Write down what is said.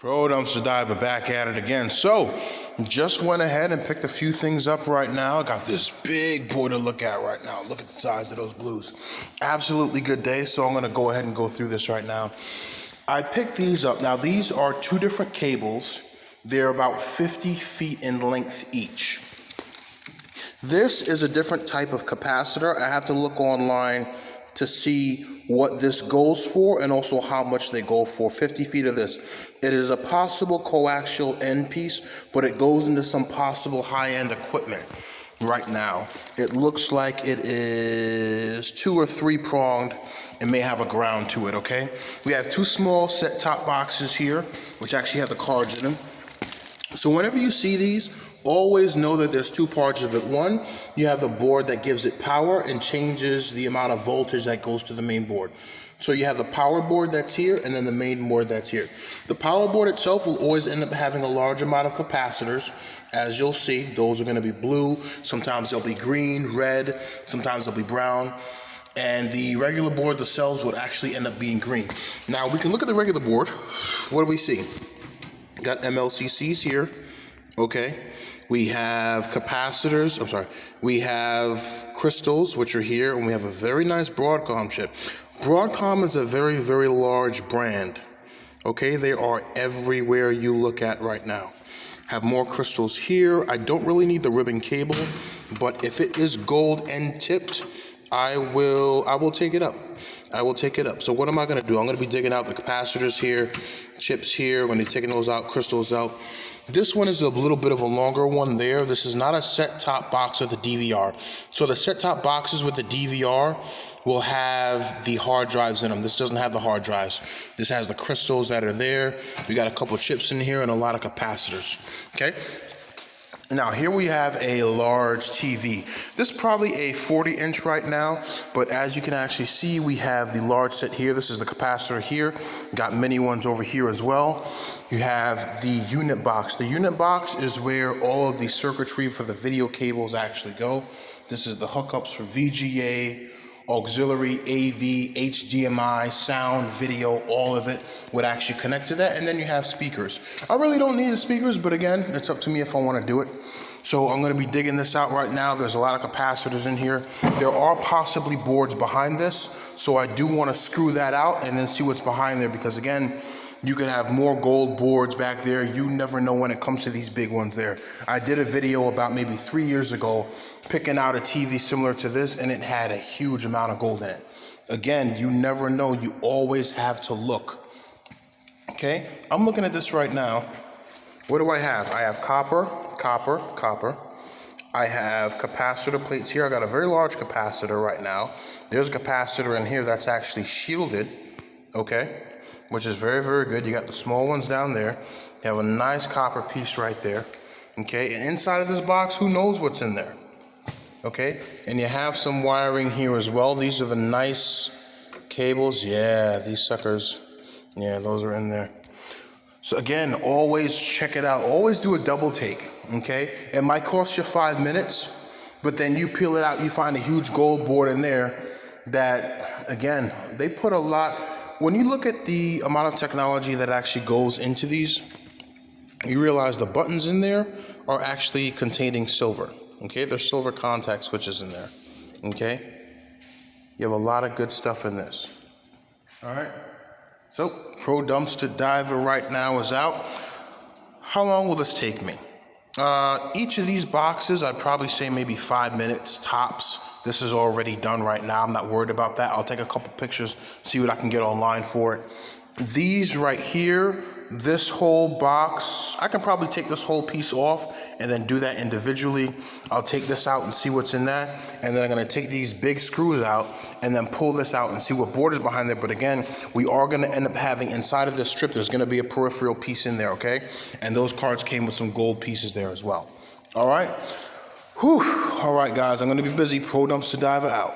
Pro Dumpster Diver back at it again. So, just went ahead and picked a few things up right now. I got this big boy to look at right now. Look at the size of those blues. Absolutely good day, so I'm gonna go ahead and go through this right now. I picked these up. Now, these are two different cables. They're about 50 feet in length each. This is a different type of capacitor. I have to look online to see what this goes for and also how much they go for. 50 feet of this. It is a possible coaxial end piece, but it goes into some possible high-end equipment right now. It looks like it is 2 or 3 pronged and may have a ground to it, okay? We have 2 small set-top boxes here, which actually have the cards in them. So whenever you see these, always know that there's 2 parts of it. One, you have the board that gives it power and changes the amount of voltage that goes to the main board. So you have the power board that's here and then the main board that's here. The power board itself will always end up having a large amount of capacitors. As you'll see, those are going to be blue. Sometimes they'll be green, red, sometimes they'll be brown. And the regular board, the cells would actually end up being green. Now we can look at the regular board. What do we see? Got MLCCs here, okay? We have capacitors, we have crystals, which are here, and we have a very nice Broadcom chip. Broadcom is a very, very large brand, okay? They are everywhere you look at right now. Have more crystals here. I don't really need the ribbon cable, but if it is gold end tipped, I will take it up. I will take it up. So what am I going to do? I'm going to be digging out the capacitors here, chips here. I'm going to be taking those out, crystals out. This one is a little bit of a longer one there. This is not a set-top box with a DVR. So the set-top boxes with the DVR will have the hard drives in them. This doesn't have the hard drives. This has the crystals that are there. We got a couple chips in here and a lot of capacitors, okay? Now here we have a large TV. This is probably a 40-inch right now, but as you can actually see, we have the large set here. This is the capacitor here. Got mini ones over here as well. You have the unit box. The unit box is where all of the circuitry for the video cables actually go. This is the hookups for VGA, auxiliary, AV, HDMI, sound, video, all of it would actually connect to that. And then you have speakers. I really don't need the speakers, but again, it's up to me if I want to do it. So I'm going to be digging this out right now. There's a lot of capacitors in here. There are possibly boards behind this, so I do want to screw that out and then see what's behind there, because again, you can have more gold boards back there. You never know when it comes to these big ones there. I did a video about maybe 3 years ago picking out a TV similar to this, and it had a huge amount of gold in it. Again, you never know. You always have to look. Okay, I'm looking at this right now. What do I have? I have copper. I have capacitor plates here. I got a very large capacitor right now. There's a capacitor in here that's actually shielded, okay? Which is very, very good. You got the small ones down there. You have a nice copper piece right there, okay? And inside of this box, who knows what's in there, okay? And you have some wiring here as well. These are the nice cables. Yeah, these suckers, yeah, those are in there. So again, always check it out. Always do a double take, okay? It might cost you 5 minutes, but then you peel it out, you find a huge gold board in there that, again, they put a lot. When you look at the amount of technology that actually goes into these, you realize the buttons in there are actually containing silver, okay? There's silver contact switches in there, okay? You have a lot of good stuff in this, all right? So, Pro Dumpster Diver right now is out. How long will this take me? Each of these boxes, I'd probably say maybe 5 minutes tops. This is already done right now. I'm not worried about that. I'll take a couple pictures, see what I can get online for it. These right here, this whole box, I can probably take this whole piece off and then do that individually. I'll take this out and see what's in that. And then I'm gonna take these big screws out and then pull this out and see what board is behind there. But again, we are gonna end up having inside of this strip, there's gonna be a peripheral piece in there, okay? And those cards came with some gold pieces there as well. All right? Whew. All right, guys, I'm gonna be busy. Pro Dumpster Diver out.